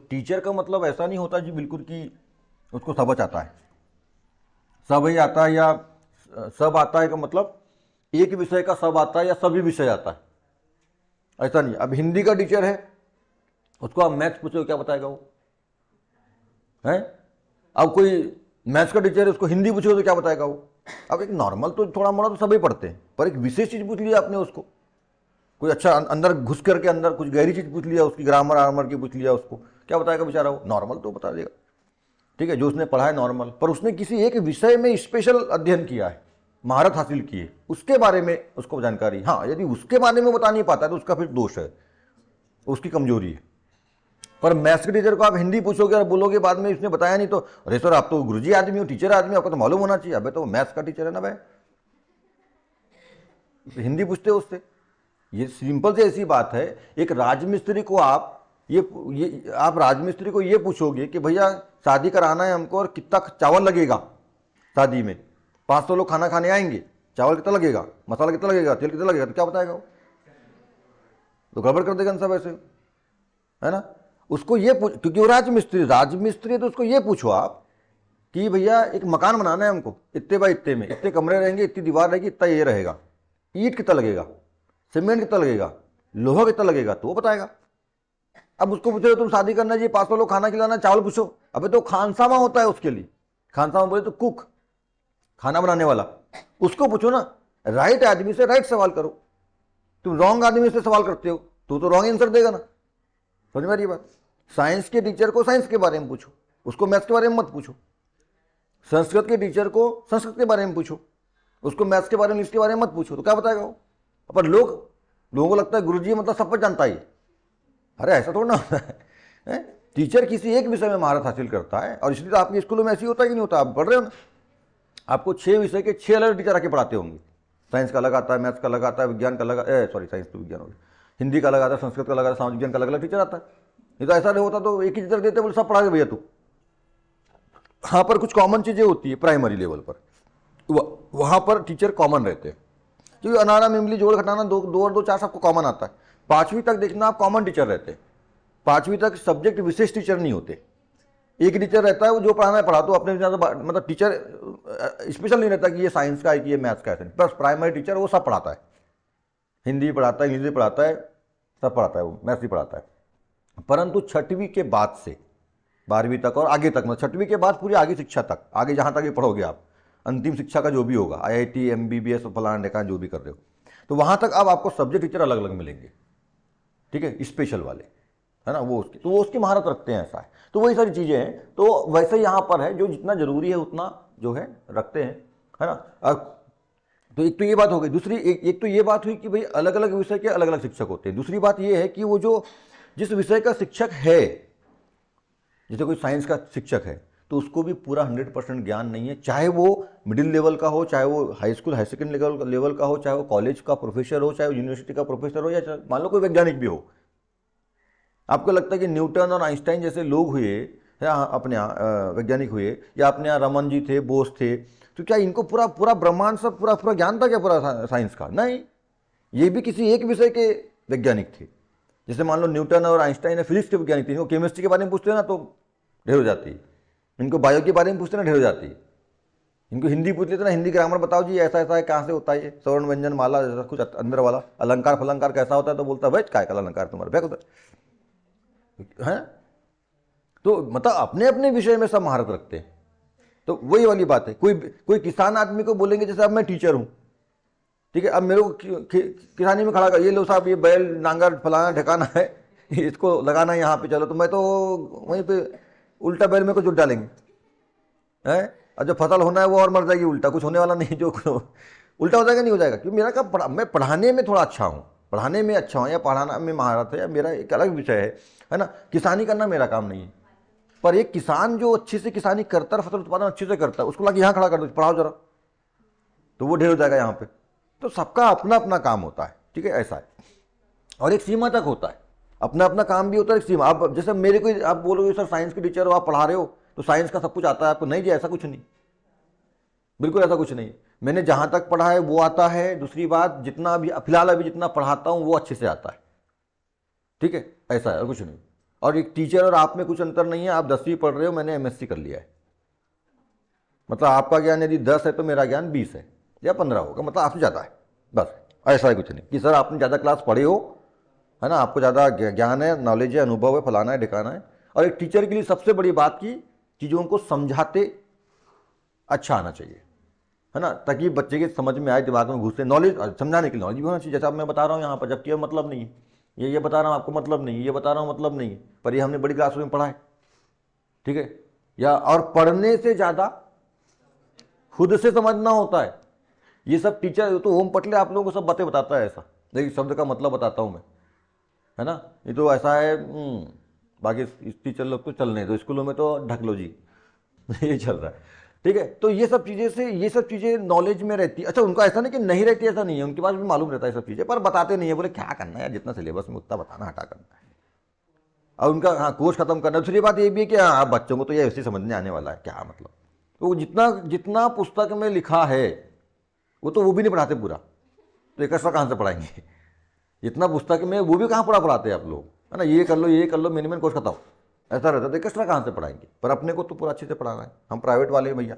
Teacher का मतलब ऐसा नहीं होता जी बिल्कुल कि उसको सब आता है, सब ही आता है, या सब आता है का मतलब एक विषय का सब आता है या सभी विषय आता है, ऐसा नहीं। अब हिंदी का टीचर है, उसको आप मैथ्स पूछो क्या बताएगा वो, है। अब कोई मैथ्स का टीचर है, उसको हिंदी पूछो तो क्या बताएगा वो। अब एक नॉर्मल तो थोड़ा मोड़ा तो सभी पढ़ते हैं, पर एक विशेष चीज पूछ लिया आपने उसको, कोई अच्छा अंदर घुस करके अंदर कुछ गहरी चीज पूछ लिया, उसकी ग्रामर आर्मर की पूछ लिया, उसको क्या बताएगा बेचारा वो, नॉर्मल तो बता देगा, ठीक है, जो उसने पढ़ा है नॉर्मल। पर उसने किसी एक विषय में स्पेशल अध्ययन किया है, महारत हासिल की है, उसके बारे में उसको जानकारी। हाँ, यदि उसके बारे में बता नहीं पाता है तो उसका फिर दोष है, उसकी कमजोरी है। पर मैथ्स के टीचर को आप हिंदी पूछोगे और बोलोगे बाद में इसने बताया नहीं तो, अरे सर आप तो गुरुजी आदमी हो, टीचर आदमी हो, आपको तो मालूम होना चाहिए। अबे तो मैथ्स का टीचर है ना भाई, हिंदी पूछते हो उससे। ये सिंपल से ऐसी बात है। एक राजमिस्त्री को आप ये आप राजमिस्त्री को ये पूछोगे कि भैया शादी कराना है हमको और कितना चावल लगेगा शादी में, 500 लोग खाना खाने आएंगे, चावल कितना लगेगा, मसाला कितना लगेगा, तेल कितना लगेगा, तो क्या बताएगा वो, तो गड़बड़ कर देगा सब ऐसे, है ना। उसको ये पूछ, क्योंकि वो राजमिस्त्री है, तो उसको ये पूछो आप कि भैया एक मकान बनाना है हमको, इतने बाई इतने में, इतने कमरे रहेंगे, इतनी दीवार रहेगी, इतना ये रहेगा, ईंट कितना लगेगा, सीमेंट कितना लगेगा, लोहा कितना लगेगा, तो वो बताएगा। अब उसको पूछो तुम शादी करना जी, 500 लोग खाना खिलाना, चावल पूछो, अबे तो खानसामा होता है उसके लिए, खानसामा बोले तो कुक, खाना बनाने वाला, उसको पूछो ना। राइट आदमी से राइट सवाल करो, तुम रॉन्ग आदमी से सवाल करते हो तो रॉन्ग आंसर देगा ना, समझ में आ रही बात। साइंस के टीचर को साइंस के बारे में पूछो, उसको मैथ्स के बारे में मत पूछो। संस्कृत के टीचर को संस्कृत के बारे में पूछो, उसको मैथ्स के बारे में इसके बारे में मत पूछो, तो क्या बताएगा वो। पर लोगों को लगता है गुरुजी मतलब सब कुछ जानता ही। अरे ऐसा थोड़ा ना होता है। टीचर किसी एक विषय में महारत हासिल करता है, और इसलिए तो आपके स्कूलों में ऐसी होता है कि नहीं होता, आप पढ़ रहे हो ना, आपको 6 विषय के 6 अलग टीचर आके पढ़ाते होंगे। साइंस का अलग आता है, मैथ्स का अलग आता है, विज्ञान का अलग, सॉरी साइंस तो विज्ञान हो गया, हिंदी का अलग आता है, संस्कृत का अलग आता है, सामाजिक विज्ञान का अलग अलग टीचर आता है। नहीं तो ऐसा नहीं होता तो एक ही टीचर देते बोले सब पढ़ा दे भैया तू। हाँ, पर कुछ कॉमन चीजें होती है प्राइमरी लेवल पर, वहां पर टीचर कॉमन रहते हैं, क्योंकि अनारम इमली जोड़ घटाना 2 और 2 4 सबको कॉमन आता है। 5वीं तक देखना आप कॉमन टीचर रहते हैं, 5वीं तक सब्जेक्ट विशेष टीचर नहीं होते। एक टीचर रहता है वो जो पढ़ाना है पढ़ा, तो अपने मतलब टीचर स्पेशल नहीं रहता कि ये साइंस का है कि ये मैथ्स का है, बस प्राइमरी टीचर वो सब पढ़ाता है, हिंदी पढ़ाता है, इंग्लिश भी पढ़ाता है, सब पढ़ाता है, वो मैथ्स भी पढ़ाता है। परंतु 6वीं के बाद से 12वीं तक और आगे तक, मतलब 6वीं के बाद पूरी आगे शिक्षा तक, आगे जहाँ तक भी पढ़ोगे आप, अंतिम शिक्षा का जो भी होगा, IIT MBBS फलाना ढेका जो भी कर रहे हो, तो वहाँ तक अब आपको सब्जेक्ट टीचर अलग अलग मिलेंगे, ठीक है, स्पेशल वाले, है ना, वो उसकी, तो वो उसकी महारत रखते हैं, ऐसा है। तो वही सारी चीज़ें हैं। तो वैसे यहाँ पर है जो जितना जरूरी है उतना जो है रखते हैं, है ना। तो एक तो ये बात हो गई। दूसरी एक तो ये बात हुई कि भाई अलग अलग विषय के अलग अलग शिक्षक होते हैं। दूसरी बात ये है कि वो जो जिस विषय का शिक्षक है, जैसे कोई साइंस का शिक्षक है तो उसको भी पूरा 100% ज्ञान नहीं है, चाहे वो मिडिल लेवल का हो, चाहे वो high school high secondary level का हो, चाहे वो कॉलेज का प्रोफेसर हो, चाहे वो यूनिवर्सिटी का प्रोफेसर हो, या मान लो कोई वैज्ञानिक भी हो। आपको लगता है कि न्यूटन और आइंस्टाइन जैसे लोग हुए या अपने यहाँ वैज्ञानिक हुए, या अपने यहाँ रमन जी थे, बोस थे, तो क्या इनको पूरा पूरा ब्रह्मांड सब पूरा पूरा ज्ञान था क्या पूरा साइंस का? नहीं, ये भी किसी एक विषय के वैज्ञानिक थे। जैसे मान लो न्यूटन और आइंस्टाइन फिजिक्स के वैज्ञानिक थे, इनको केमिस्ट्री के बारे में पूछते हैं ना तो ढेर हो जाती है, इनको बायो के बारे में पूछते ना ढेर हो जाती है, इनको हिंदी पूछ लेते ना, हिंदी ग्रामर बताओ जी ऐसा ऐसा है, कहाँ से होता है ये स्वर्ण व्यंजन माला जैसा कुछ अंदर वाला, अलंकार फलंकार कैसा होता है, तो बोलता है भाई काय का अलंकार तुम्हारा बैक होता है। तो मतलब अपने अपने विषय में सब महारत रखते हैं। तो वही वाली बात है, कोई किसान आदमी को बोलेंगे जैसे अब मैं टीचर हूं, ठीक है, अब मेरे को किसानी में खड़ा कर, ये लो साहब ये बैल नांगर फलाना ठिकाना है, इसको लगाना है यहाँ पे, चलो, तो मैं तो वहीं पे उल्टा बैल में को जुट डालेंगे, है, और जो फसल होना है वो और मर जाएगी, उल्टा कुछ होने वाला नहीं, जो उल्टा हो जाएगा नहीं हो जाएगा। क्योंकि मेरा काम मैं पढ़ाने में थोड़ा अच्छा हूँ, पढ़ाने में अच्छा हूँ, या पढ़ाना में महारत है, या मेरा एक अलग विषय है ना। किसानी करना मेरा काम नहीं है। पर एक किसान जो अच्छे से किसानी करता है, फसल उत्पादन अच्छे से करता है, उसको लगे यहाँ खड़ा कर दो पढ़ाओ जरा, तो वो ढेर हो जाएगा यहाँ पे। तो सबका अपना अपना काम होता है, ठीक है, ऐसा है। और एक सीमा तक होता है, अपना अपना काम भी होता है, एक सीमा। आप जैसे मेरे को आप बोलोगे सर साइंस के टीचर हो, आप पढ़ा रहे हो तो साइंस का सब कुछ आता है आपको, नहीं जी ऐसा कुछ नहीं, बिल्कुल ऐसा कुछ नहीं। मैंने जहां तक पढ़ा है वो आता है। दूसरी बात, जितना अभी फिलहाल अभी जितना पढ़ाता हूं वो अच्छे से आता है, ठीक है, ऐसा है और कुछ नहीं। और एक टीचर और आप में कुछ अंतर नहीं है, आप 10वीं पढ़ रहे हो, मैंने MSc कर लिया है, मतलब आपका ज्ञान यदि 10 है तो मेरा ज्ञान 20 है या 15 होगा, मतलब आपसे ज़्यादा है, बस ऐसा है कुछ नहीं कि सर आपने ज़्यादा क्लास पढ़े हो, है ना, आपको ज़्यादा ज्ञान है, नॉलेज है, अनुभव है, फलाना है ढिकाना है। और एक टीचर के लिए सबसे बड़ी बात की चीज़ों को समझाते अच्छा आना चाहिए, है ना, ताकि बच्चे के समझ में आए, दिमाग में घुसे, नॉलेज समझाने की नॉलेज भी होना चाहिए। जैसा अब मैं बता रहा हूँ यहाँ पर, जबकि ये मतलब नहीं है, ये बता रहा हूँ आपको मतलब नहीं है, ये बता रहा हूँ मतलब नहीं है, पर ये हमने बड़ी क्लासों में पढ़ा है, ठीक है। या और पढ़ने से ज़्यादा खुद से समझना होता है। ये सब टीचर तो ओम पटले आप लोगों को सब बातें बताता है, ऐसा देखिए शब्द का मतलब बताता हूँ मैं, है ना, ये तो ऐसा है। बाकी इस टीचर लोग तो चल रहे, तो स्कूलों में तो ढक लो जी ये चल रहा है, ठीक है। तो ये सब चीज़ें से, ये सब चीज़ें नॉलेज में रहती है। अच्छा, उनका ऐसा नहीं कि नहीं रहती, ऐसा नहीं है, उनके पास भी मालूम रहता है सब चीज़ें, पर बताते नहीं है, बोले क्या करना है यार, जितना सिलेबस में उतना बताना, हटा करना है। और उनका हाँ कोर्स खत्म करना। दूसरी बात ये भी है कि हाँ बच्चों को तो ये ऐसे समझने आने वाला है, क्या मतलब, तो जितना जितना पुस्तक में लिखा है वो भी नहीं पढ़ाते पूरा, तो एक एक्स्ट्रा कहाँ से पढ़ाएंगे जितना पुस्तक में, वो भी कहाँ पूरा पढ़ाते हैं आप लोग, है ना, ये कर लो मिनिमम कोर्स खत्म, ऐसा रहता है, तो एक एक्स्ट्रा कहाँ से पढ़ाएंगे। पर अपने को तो पूरा अच्छे से पढ़ाना है, हम प्राइवेट वाले हैं भैया।